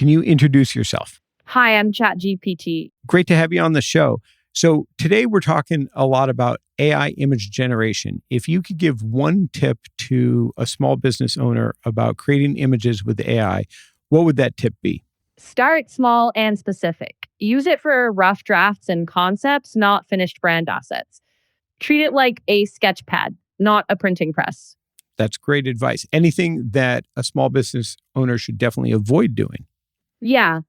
Can you introduce yourself? Hi, I'm ChatGPT. Great to have you on the show. So today we're talking a lot about AI image generation. If you could give one tip to a small business owner about creating images with AI, what would that tip be? Start small and specific. Use it for rough drafts and concepts, not finished brand assets. Treat it like a sketch pad, not a printing press. That's great advice. Anything that a small business owner should definitely avoid doing? Yeah.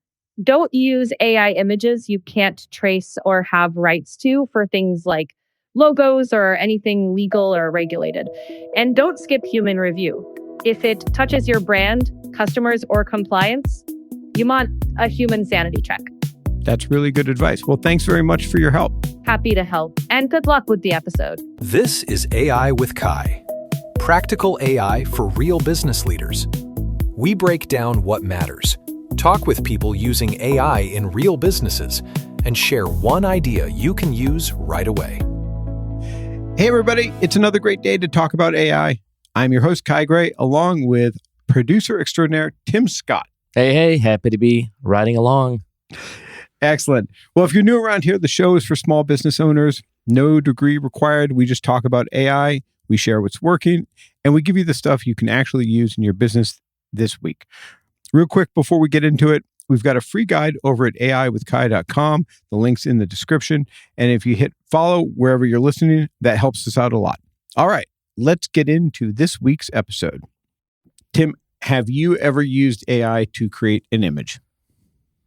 Don't use AI images you can't trace or have rights to for things like logos or anything legal or regulated. And don't skip human review. If it touches your brand, customers, or compliance, you want a human sanity check. That's really good advice. Well, thanks very much for your help. Happy to help. And good luck with the episode. This is AI with Kai. Practical AI for real business leaders. We break down what matters, talk with people using AI in real businesses, and share one idea you can use right away. Hey, everybody. It's another great day to talk about AI. I'm your host, Kai Gray, along with producer extraordinaire, Tim Scott. Hey, happy to be riding along. Excellent. Well, if you're new around here, the show is for small business owners. No degree required. We just talk about AI. We share what's working, and we give you the stuff you can actually use in your business this week. Real quick, before we get into it, we've got a free guide over at aiwithkai.com. The link's in the description. And if you hit follow wherever you're listening, that helps us out a lot. All right, let's get into this week's episode. Tim, have you ever used AI to create an image?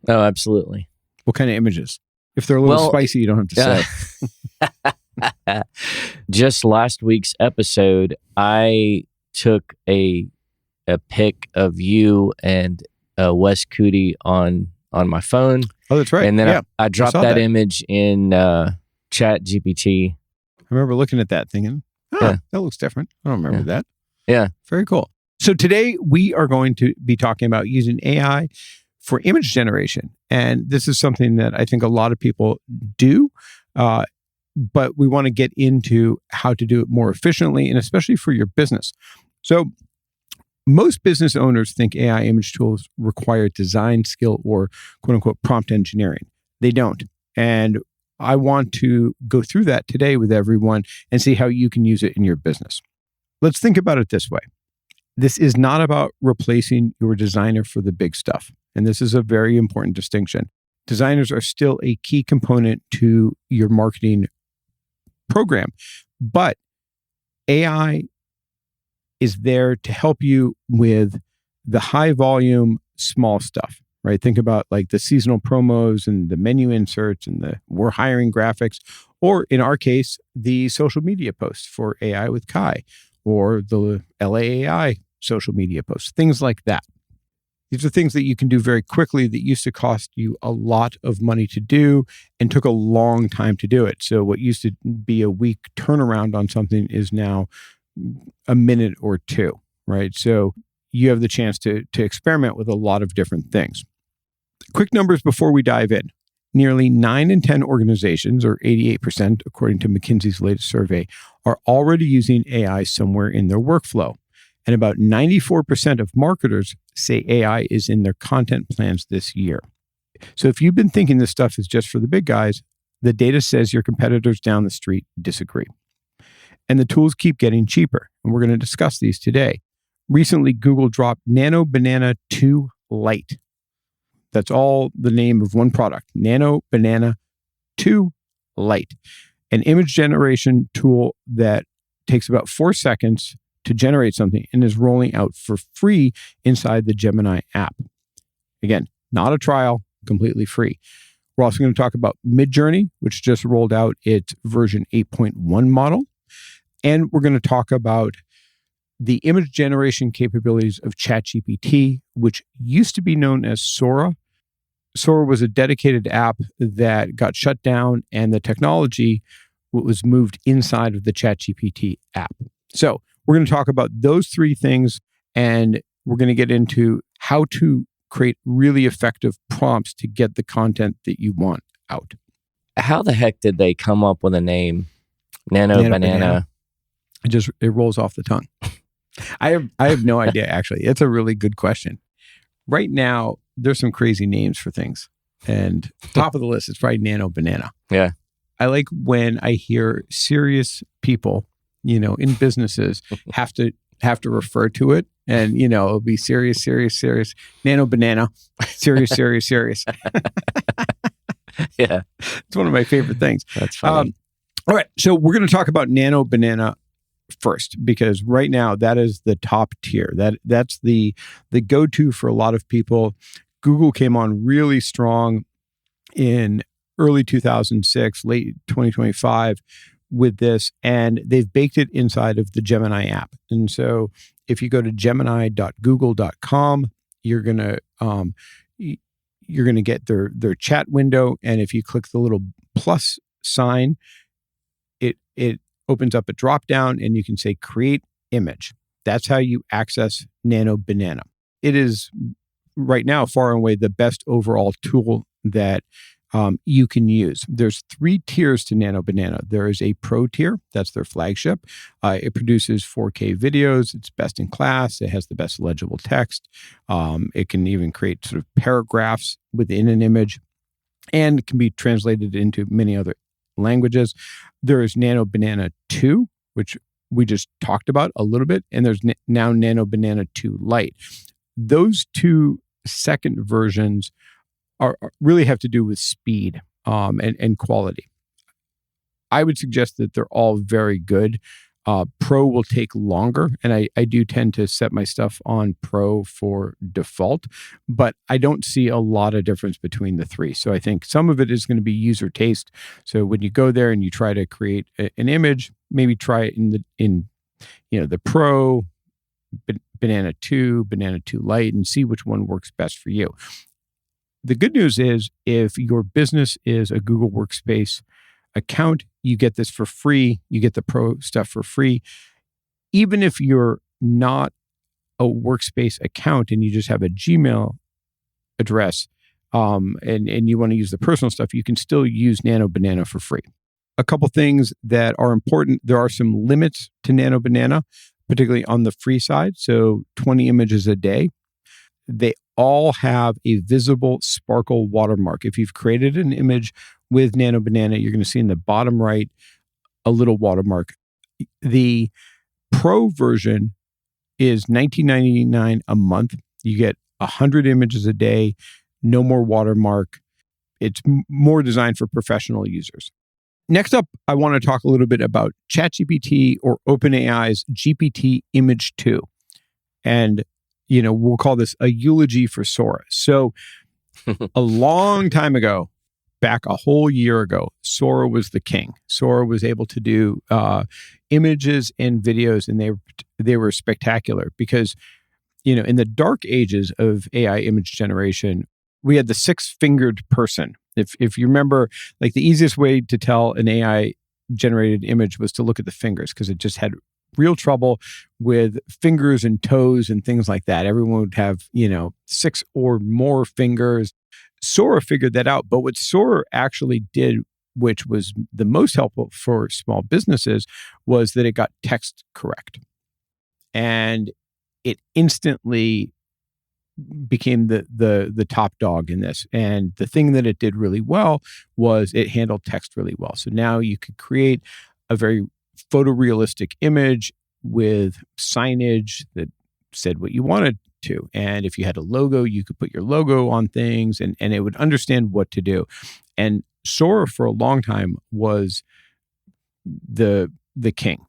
Oh, absolutely. What kind of images? If they're a little spicy, you don't have to say. Just last week's episode, I took a pic of you and Wes Cootie on my phone. Oh, that's right. And then I dropped that image in ChatGPT. I remember looking at that thinking, that looks different. I don't remember that. Yeah. Very cool. So today we are going to be talking about using AI for image generation. And this is something that I think a lot of people do, but we want to get into how to do it more efficiently and especially for your business. So most business owners think AI image tools require design skill or quote unquote prompt engineering. They don't. And I want to go through that today with everyone and see how you can use it in your business. Let's think about it this way. This is not about replacing your designer for the big stuff. And this is a very important distinction. Designers are still a key component to your marketing program, but AI is there to help you with the high volume, small stuff, right? Think about like the seasonal promos and the menu inserts and we're hiring graphics, or in our case, the social media posts for AI with Kai, or the LAAI social media posts, things like that. These are things that you can do very quickly that used to cost you a lot of money to do and took a long time to do it. So what used to be a week turnaround on something is now a minute or two, right? So you have the chance to experiment with a lot of different things. Quick numbers before we dive in. Nearly 9 in 10 organizations, or 88%, according to McKinsey's latest survey, are already using AI somewhere in their workflow. And about 94% of marketers say AI is in their content plans this year. So if you've been thinking this stuff is just for the big guys, the data says your competitors down the street disagree. And the tools keep getting cheaper. And we're going to discuss these today. Recently, Google dropped NanoBanana 2 Lite. That's all the name of one product, NanoBanana 2 Lite, an image generation tool that takes about 4 seconds to generate something and is rolling out for free inside the Gemini app. Again, not a trial, completely free. We're also going to talk about Midjourney, which just rolled out its version 8.1 model. And we're going to talk about the image generation capabilities of ChatGPT, which used to be known as Sora. Sora was a dedicated app that got shut down, and the technology was moved inside of the ChatGPT app. So we're going to talk about those three things, and we're going to get into how to create really effective prompts to get the content that you want out. How the heck did they come up with a name, NanoBanana? It rolls off the tongue. I have no idea, actually. It's a really good question. Right now, there's some crazy names for things. And top of the list is probably NanoBanana. Yeah. I like when I hear serious people, in businesses have to refer to it. And, it'll be serious. NanoBanana, serious. Yeah. It's one of my favorite things. That's funny. All right. So we're going to talk about NanoBanana first, because right now that is the top tier. That's the go-to for a lot of people. Google came on really strong in early 2006, late 2025 with this, and they've baked it inside of the Gemini app. And so if you go to gemini.google.com, you're going to get their chat window, and if you click the little plus sign, it opens up a drop down and you can say create image. That's how you access NanoBanana. It is right now far and away the best overall tool that you can use. There's 3 tiers to NanoBanana. There is a pro tier, that's their flagship. It produces 4K videos. It's best in class. It has the best legible text. It can even create sort of paragraphs within an image, and it can be translated into many other languages. There is NanoBanana 2, which we just talked about a little bit, and there's now NanoBanana 2 Lite. Those 2 second versions are really have to do with speed and quality. I would suggest that they're all very good. Pro will take longer, and I do tend to set my stuff on Pro for default, but I don't see a lot of difference between the 3. So I think some of it is going to be user taste. So when you go there and you try to create an image, maybe try it in the Pro, Banana 2, Banana 2 Lite, and see which one works best for you. The good news is if your business is a Google Workspace account, you get this for free. You get the Pro stuff for free. Even if you're not a Workspace account and you just have a Gmail address and you want to use the personal stuff, you can still use NanoBanana for free. A couple things that are important. There are some limits to NanoBanana, particularly on the free side. So 20 images a day. They all have a visible sparkle watermark. If you've created an image with NanoBanana, you're going to see in the bottom right a little watermark. The Pro version is $19.99 a month. You get 100 images a day, no more watermark. It's more designed for professional users. Next up, I want to talk a little bit about ChatGPT, or OpenAI's GPT Image 2. And we'll call this a eulogy for Sora. So a long time ago, back a whole year ago, Sora was the king. Sora was able to do images and videos, and they were spectacular because, in the dark ages of AI image generation, we had the 6-fingered person. If you remember, like the easiest way to tell an AI generated image was to look at the fingers, because it just had real trouble with fingers and toes and things like that. Everyone would have, 6 or more fingers. Sora figured that out. But what Sora actually did, which was the most helpful for small businesses, was that it got text correct. And it instantly became the top dog in this. And the thing that it did really well was it handled text really well. So now you could create a very photorealistic image with signage that said what you wanted to. And if you had a logo, you could put your logo on things and it would understand what to do. And Sora for a long time was the king.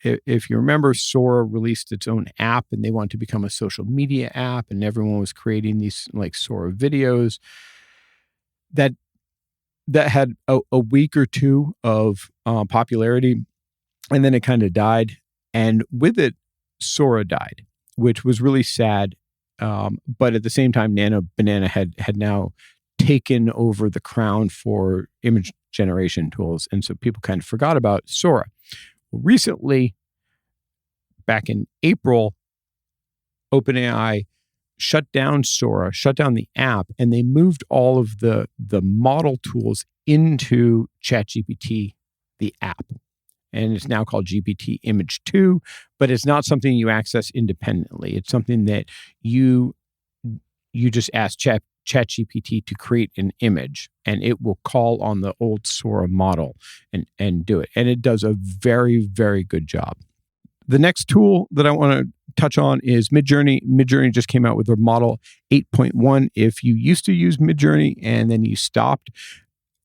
If you remember, Sora released its own app and they wanted to become a social media app, and everyone was creating these like Sora videos that had a week or 2 of popularity, and then it kind of died. And with it, Sora died, which was really sad. But at the same time, NanoBanana had now taken over the crown for image generation tools. And so people kind of forgot about Sora. Recently, back in April, OpenAI shut down Sora, shut down the app, and they moved all of the model tools into ChatGPT, the app. And it's now called GPT Image 2, but it's not something you access independently. It's something that you you just ask ChatGPT to create an image, and it will call on the old Sora model and do it. And it does a very, very good job. The next tool that I want to touch on is Midjourney. Midjourney just came out with their model 8.1. If you used to use Midjourney and then you stopped,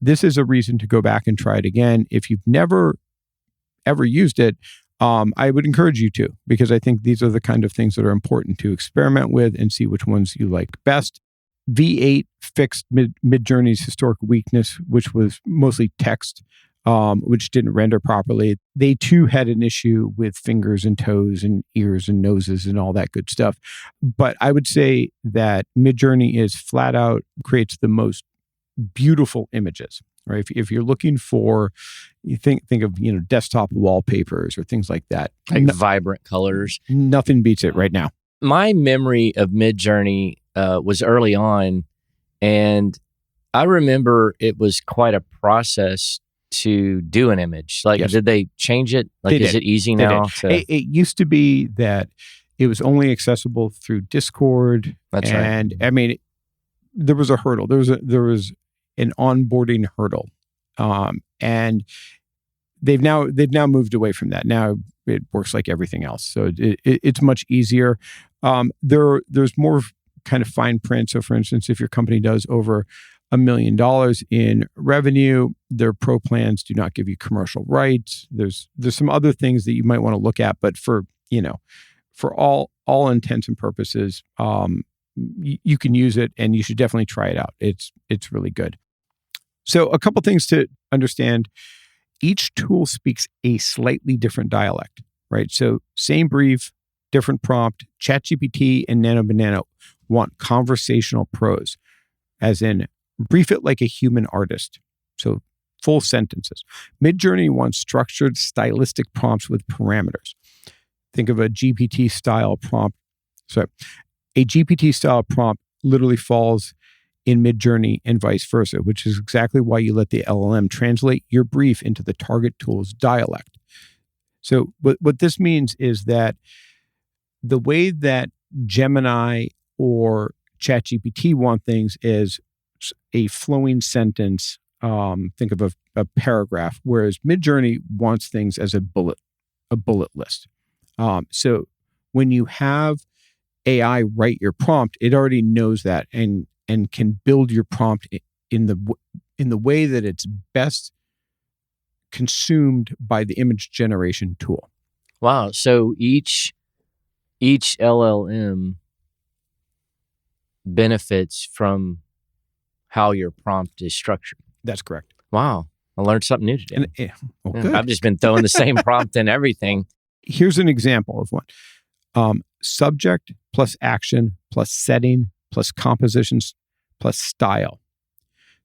this is a reason to go back and try it again. If you've never ever used it, I would encourage you to, because I think these are the kind of things that are important to experiment with and see which ones you like best. V8 fixed Midjourney's historic weakness, which was mostly text, which didn't render properly. They too had an issue with fingers and toes and ears and noses and all that good stuff. But I would say that Midjourney is flat out creates the most beautiful images. Right? If you're looking for, you think of desktop wallpapers or things like that, like vibrant colors. Nothing beats it right now. My memory of Midjourney was early on, and I remember it was quite a process to do an image. Like, Yes. Did they change it? Like, is it easy now? It used to be that it was only accessible through Discord. That's right. And I mean, there was a hurdle. There was an onboarding hurdle, and they've now moved away from that. Now it works like everything else, so it's much easier. There's more kind of fine print. So, for instance, if your company does over $1 million in revenue, their pro plans do not give you commercial rights. There's some other things that you might want to look at, but for all intents and purposes, you can use it, and you should definitely try it out. It's really good. So a couple things to understand. Each tool speaks a slightly different dialect, right? So same brief, different prompt. ChatGPT and NanoBanana want conversational prose, as in brief it like a human artist. So full sentences. Midjourney wants structured stylistic prompts with parameters. Think of a GPT-style prompt. So a GPT-style prompt literally falls in Midjourney and vice versa, which is exactly why you let the LLM translate your brief into the target tool's dialect. So what this means is that the way that Gemini or ChatGPT want things is a flowing sentence. Think of a paragraph, whereas Midjourney wants things as a bullet list. So when you have AI write your prompt, it already knows that and can build your prompt in the way that it's best consumed by the image generation tool. Wow. So each LLM benefits from how your prompt is structured. That's correct. Wow. I learned something new today. Good. I've just been throwing the same prompt in everything. Here's an example of one. Subject plus action plus setting plus compositions plus style.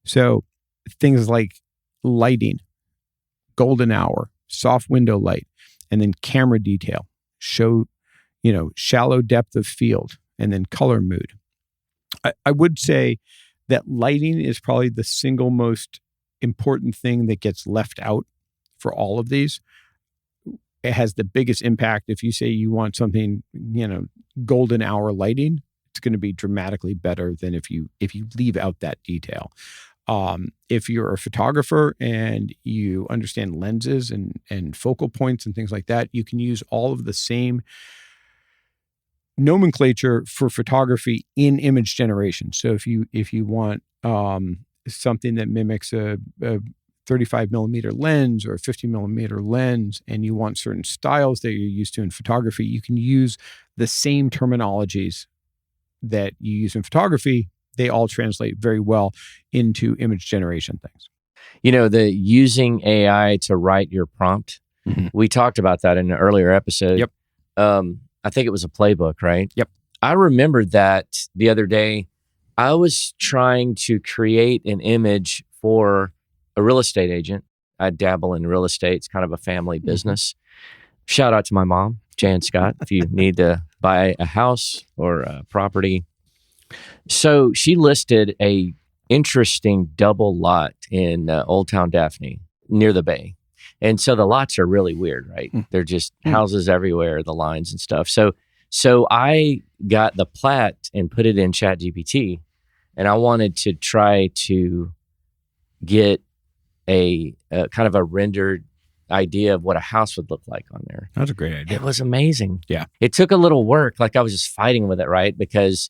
So things like lighting, golden hour, soft window light, and then camera detail, show, shallow depth of field, and then color mood. I would say that lighting is probably the single most important thing that gets left out for all of these. It has the biggest impact. If you say you want something, golden hour lighting, it's going to be dramatically better than if you leave out that detail. If you're a photographer and you understand lenses and focal points and things like that, you can use all of the same nomenclature for photography in image generation. So if you want something that mimics a 35 millimeter lens or a 50 millimeter lens, and you want certain styles that you're used to in photography, you can use the same terminologies that you use in photography. They all translate very well into image generation things. The using AI to write your prompt. Mm-hmm. We talked about that in an earlier episode. Yep. I think it was a Playbook, right? Yep. I remember that the other day. I was trying to create an image for a real estate agent. I dabble in real estate. It's kind of a family business. Shout out to my mom, Jan Scott, if you need to buy a house or a property. So she listed a interesting double lot in Old Town Daphne near the bay. And so the lots are really weird, right? They're just houses everywhere, the lines and stuff. So So I got the plat and put it in ChatGPT, and I wanted to try to get a kind of a rendered idea of what a house would look like on there. That's a great idea. It was amazing. Yeah. It took a little work. Like I was just fighting with it, right? Because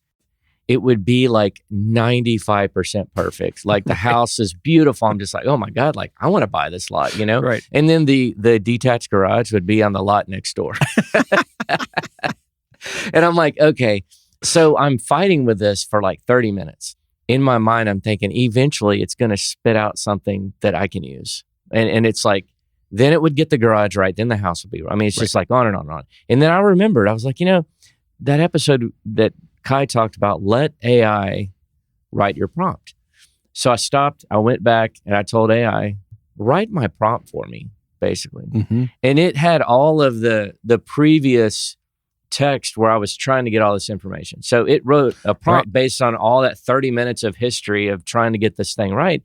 it would be like 95% perfect. Like the house is beautiful. I'm just like, oh my God, like I want to buy this lot, Right. And then the detached garage would be on the lot next door. And I'm like, okay. So I'm fighting with this for like 30 minutes. In my mind, I'm thinking eventually it's going to spit out something that I can use. And it's like, then it would get the garage right. Then the house would be right. I mean, it's just like on and on and on. And then I remembered, I was like, that episode that Kai talked about, let AI write your prompt. So I stopped, I went back and I told AI, write my prompt for me, basically. Mm-hmm. And it had all of the previous text where I was trying to get all this information. So it wrote a prompt based on all that 30 minutes of history of trying to get this thing right.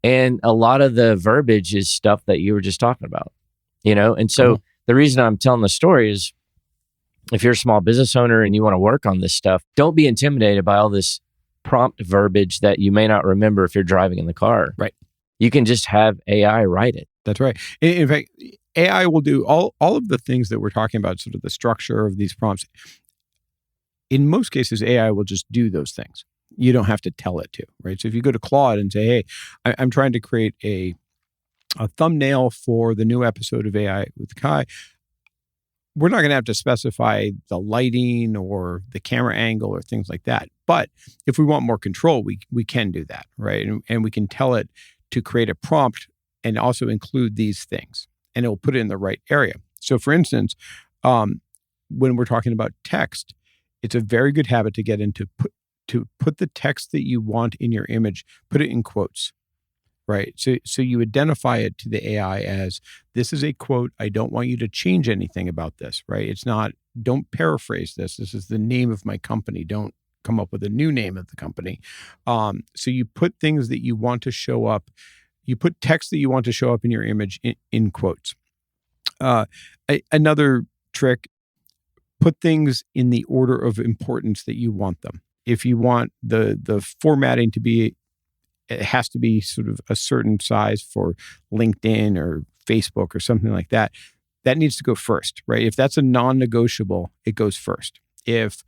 And a lot of the verbiage is stuff that you were just talking about, And so the reason I'm telling the story is if you're a small business owner and you want to work on this stuff, don't be intimidated by all this prompt verbiage that you may not remember if you're driving in the car. Right. You can just have AI write it. That's right. In fact, AI will do all of the things that we're talking about, sort of the structure of these prompts. In most cases, AI will just do those things. You don't have to tell it to, right? So if you go to Claude and say, hey, I'm trying to create a thumbnail for the new episode of AI with Kai, we're not going to have to specify the lighting or the camera angle or things like that. But if we want more control, we can do that, right? And we can tell it to create a prompt and also include these things, and it will put it in the right area. So for instance, when we're talking about text, it's a very good habit to get into put the text that you want in your image, put it in quotes, right? So you identify it to the AI as, this is a quote. I don't want you to change anything about this, right? It's not, don't paraphrase this. This is the name of my company. Don't come up with a new name of the company. So you put things that you want to show up. You put text that you want to show up in your image in quotes. Another trick, put things in the order of importance that you want them. If you want the formatting to be, it has to be sort of a certain size for LinkedIn or Facebook or something like that. That needs to go first, right? If that's a non-negotiable, it goes first. If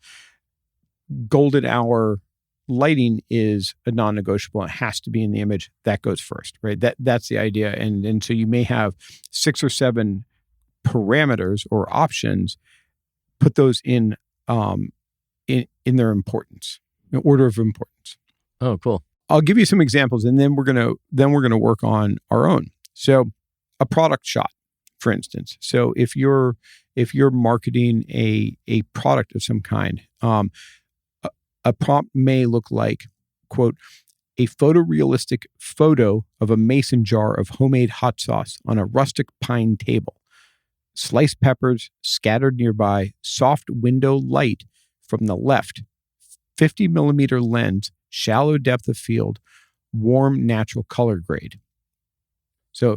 golden hour lighting is a non-negotiable, it has to be in the image, that goes first, right? That's the idea. And so you may have 6 or 7 parameters or options. Put those in their importance, in order of importance. Oh, cool. I'll give you some examples, and then we're gonna work on our own. So, a product shot, for instance. So if you're marketing a product of some kind, a prompt may look like, quote, a photorealistic photo of a mason jar of homemade hot sauce on a rustic pine table. Sliced peppers scattered nearby, soft window light from the left, 50 millimeter lens, shallow depth of field, warm natural color grade. So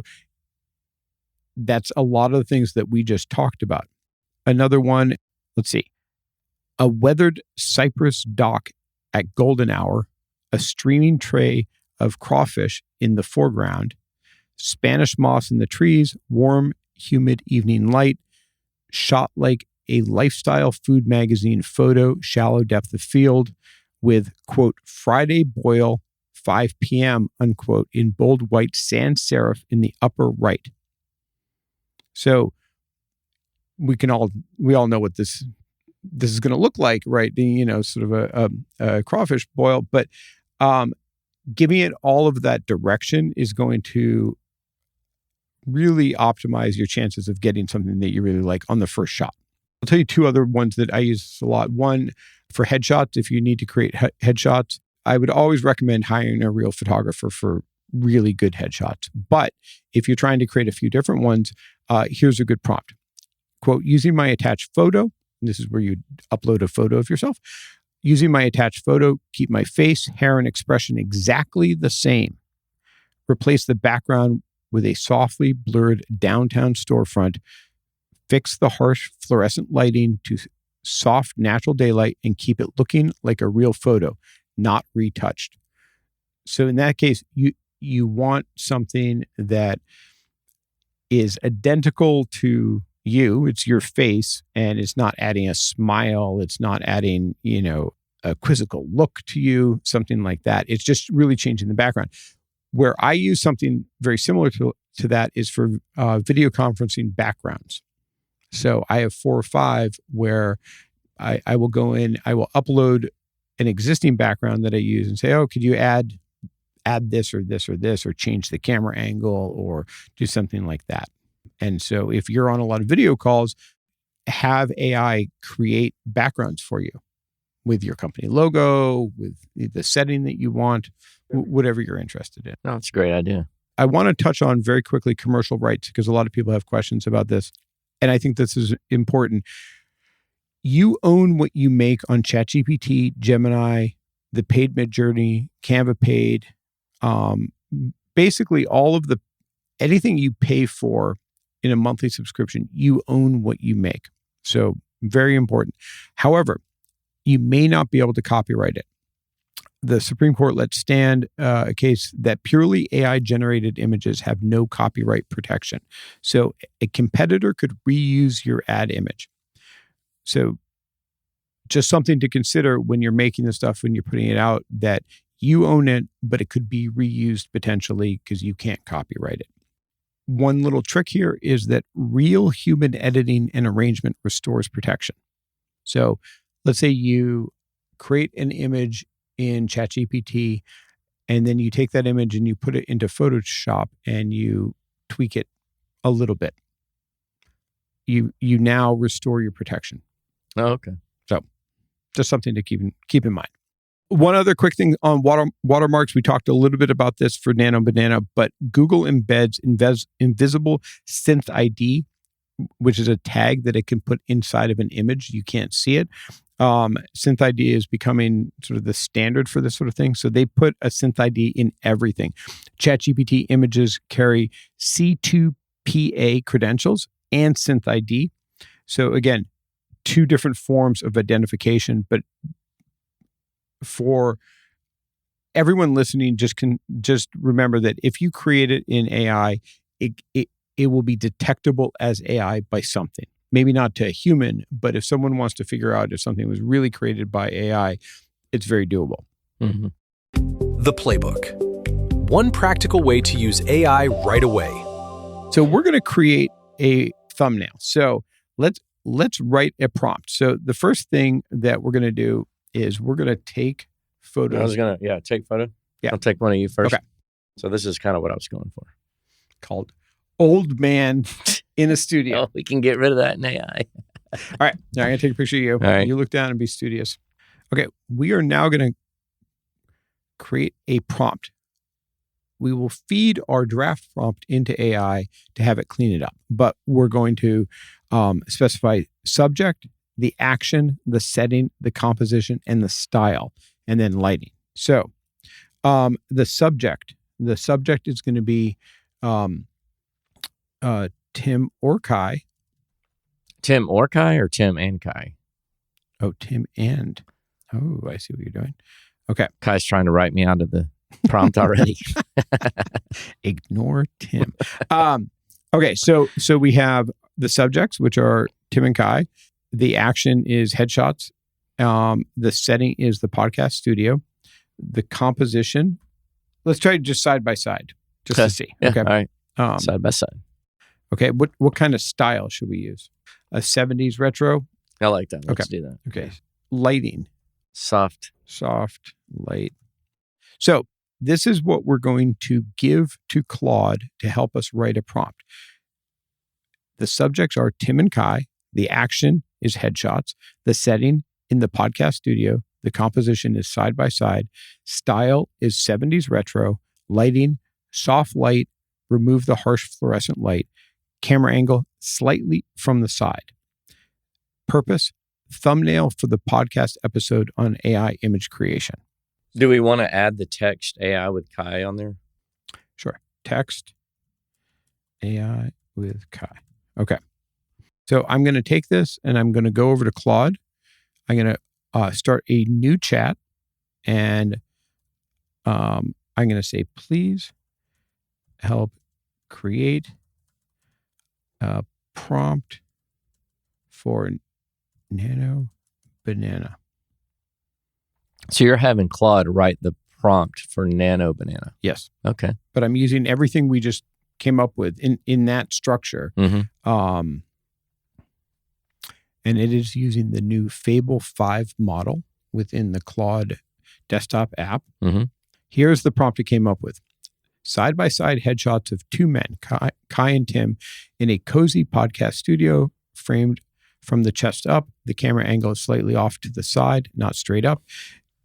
that's a lot of the things that we just talked about. Another one, let's see, a weathered cypress dock at golden hour, a streaming tray of crawfish in the foreground, Spanish moss in the trees, warm, humid evening light, shot like a lifestyle food magazine photo, shallow depth of field, with, quote, Friday boil, 5 p.m., unquote, in bold white sans serif in the upper right. So we all know what this is going to look like, right? Sort of a crawfish boil, but giving it all of that direction is going to really optimize your chances of getting something that you really like on the first shot. I'll tell you 2 other ones that I use a lot. One, for headshots, if you need to create headshots, I would always recommend hiring a real photographer for really good headshots. But if you're trying to create a few different ones, here's a good prompt. Quote, using my attached photo, and this is where you upload a photo of yourself. Using my attached photo, keep my face, hair, and expression exactly the same. Replace the background with a softly blurred downtown storefront. Fix the harsh fluorescent lighting to soft, natural daylight and keep it looking like a real photo, not retouched. So in that case, you want something that is identical to you. It's your face, and it's not adding a smile. It's not adding, a quizzical look to you, something like that. It's just really changing the background. Where I use something very similar to that is for video conferencing backgrounds. So I have 4 or 5 where I will go in, I will upload an existing background that I use and say, oh, could you add this or this or this, or change the camera angle or do something like that. And so if you're on a lot of video calls, have AI create backgrounds for you with your company logo, with the setting that you want, whatever you're interested in. No, that's a great idea. I want to touch on very quickly commercial rights, because a lot of people have questions about this. And I think this is important. You own what you make on ChatGPT, Gemini, the paid Midjourney, Canva paid, basically anything you pay for in a monthly subscription, you own what you make. So very important. However, you may not be able to copyright it. The Supreme Court let stand a case that purely AI-generated images have no copyright protection. So a competitor could reuse your ad image. So just something to consider when you're making the stuff, when you're putting it out, that you own it, but it could be reused potentially because you can't copyright it. One little trick here is that real human editing and arrangement restores protection. So let's say you create an image in ChatGPT, and then you take that image and you put it into Photoshop and you tweak it a little bit. You now restore your protection. Oh, okay. So just something to keep in mind. One other quick thing on watermarks. We talked a little bit about this for NanoBanana, but Google embeds invisible SynthID, which is a tag that it can put inside of an image. You can't see it. SynthID is becoming sort of the standard for this sort of thing. So they put a SynthID in everything. ChatGPT images carry C2PA credentials and SynthID. So again, 2 different forms of identification, but for everyone listening, just remember that if you create it in AI, it will be detectable as AI by something. Maybe not to a human, but if someone wants to figure out if something was really created by AI, it's very doable. Mm-hmm. The Playbook. One practical way to use AI right away. So we're going to create a thumbnail. So let's write a prompt. So the first thing that we're going to do is we're going to take photos. Take photo. Yeah. I'll take one of you first. Okay. So this is kind of what I was going for. Called Old Man in a Studio. Oh, we can get rid of that in AI. All right. Now I'm going to take a picture of you. All right. You look down and be studious. Okay. We are now going to create a prompt. We will feed our draft prompt into AI to have it clean it up. But we're going to specify subject, the action, the setting, the composition, and the style, and then lighting. So the subject is going to be Tim or Kai. Tim or Kai or Tim and Kai? Oh, Tim and. Oh, I see what you're doing. Okay. Kai's trying to write me out of the prompt already. Ignore Tim. Okay, so we have the subjects, which are Tim and Kai. The action is headshots. The setting is the podcast studio. The composition, let's try just side by side, just to see. Yeah, okay. All right. Side by side. Okay. What kind of style should we use? A 70s retro? I like that. Let's do that. Okay. Lighting. Soft light. So this is what we're going to give to Claude to help us write a prompt. The subjects are Tim and Kai. The action is headshots. The setting in the podcast studio. The composition is side by side. Style is 70s retro. Lighting, soft light. Remove the harsh fluorescent light. Camera angle, slightly from the side. Purpose, thumbnail for the podcast episode on AI image creation. Do we want to add the text AI with Kai on there? Sure. Text, AI with Kai. Okay. So I'm going to take this and I'm going to go over to Claude I'm going to start a new chat, and I'm going to say, please help create a prompt for NanoBanana. So you're having Claude write the prompt for NanoBanana. Yes. Okay. But I'm using everything we just came up with in that structure. Mm-hmm. And it is using the new Fable 5 model within the Claude desktop app. Mm-hmm. Here's the prompt it came up with. Side-by-side headshots of two men, Kai and Tim, in a cozy podcast studio framed from the chest up. The camera angle is slightly off to the side, not straight up.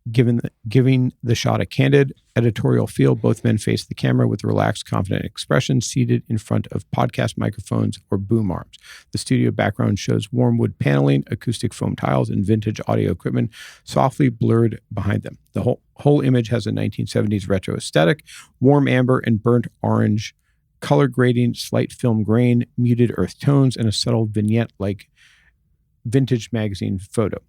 Giving the shot a candid editorial feel, both men face the camera with relaxed, confident expressions, seated in front of podcast microphones or boom arms. The studio background shows warm wood paneling, acoustic foam tiles, and vintage audio equipment softly blurred behind them. The whole image has a 1970s retro aesthetic, warm amber and burnt orange color grading, slight film grain, muted earth tones, and a subtle vignette-like vintage magazine photo.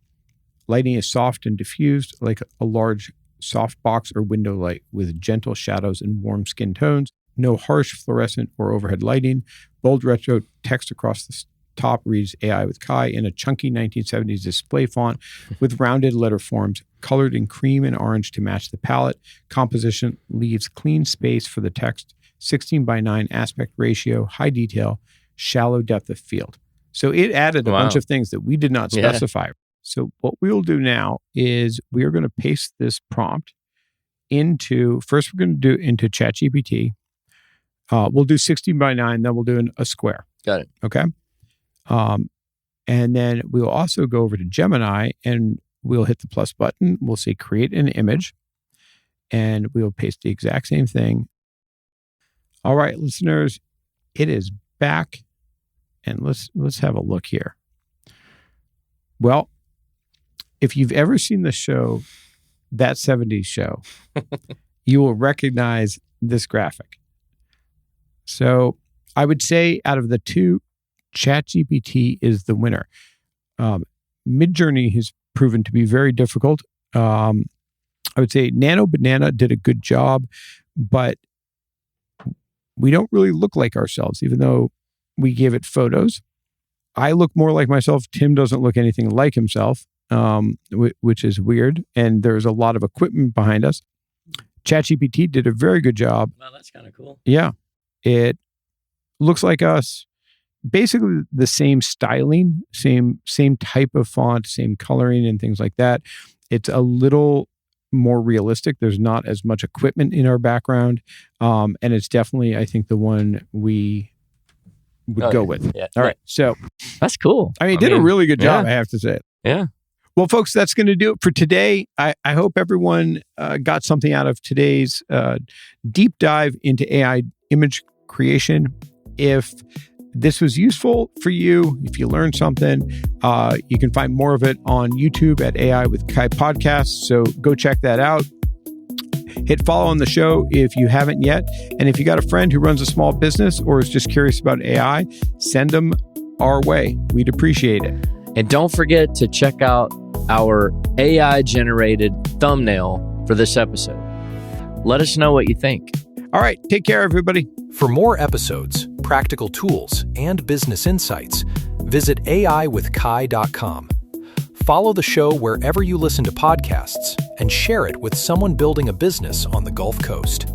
Lighting is soft and diffused, like a large softbox or window light, with gentle shadows and warm skin tones. No harsh fluorescent or overhead lighting. Bold retro text across the top reads AI with Kai in a chunky 1970s display font with rounded letter forms, colored in cream and orange to match the palette. Composition leaves clean space for the text. 16:9 aspect ratio, high detail, shallow depth of field. So it added a bunch of things that we did not specify. Yeah. So what we will do now is we are going to paste this prompt into, first we're going to do into ChatGPT. We'll do 16:9, then we'll do a square. Got it. Okay. And then we'll also go over to Gemini and we'll hit the plus button. We'll say create an image and we'll paste the exact same thing. All right, listeners, it is back and let's have a look here. Well, if you've ever seen the show, That 70s Show, you will recognize this graphic. So I would say out of the two, ChatGPT is the winner. Midjourney has proven to be very difficult. I would say NanoBanana did a good job, but we don't really look like ourselves, even though we gave it photos. I look more like myself. Tim doesn't look anything like himself, which is weird. And there's a lot of equipment behind us. ChatGPT did a very good job. Wow, that's kind of cool. Yeah. It looks like us. Basically the same styling, same type of font, same coloring and things like that. It's a little more realistic. There's not as much equipment in our background. And it's definitely, I think, the one we would go with. Yeah. All right. So that's cool. I mean, it did a really good job, I have to say. Yeah. Well, folks, that's going to do it for today. I hope everyone got something out of today's deep dive into AI image creation. If this was useful for you, if you learned something, you can find more of it on YouTube at AI with Kai Podcast. So go check that out. Hit follow on the show if you haven't yet. And if you got a friend who runs a small business or is just curious about AI, send them our way. We'd appreciate it. And don't forget to check out our AI-generated thumbnail for this episode. Let us know what you think. All right. Take care, everybody. For more episodes, practical tools, and business insights, visit aiwithkai.com. Follow the show wherever you listen to podcasts and share it with someone building a business on the Gulf Coast.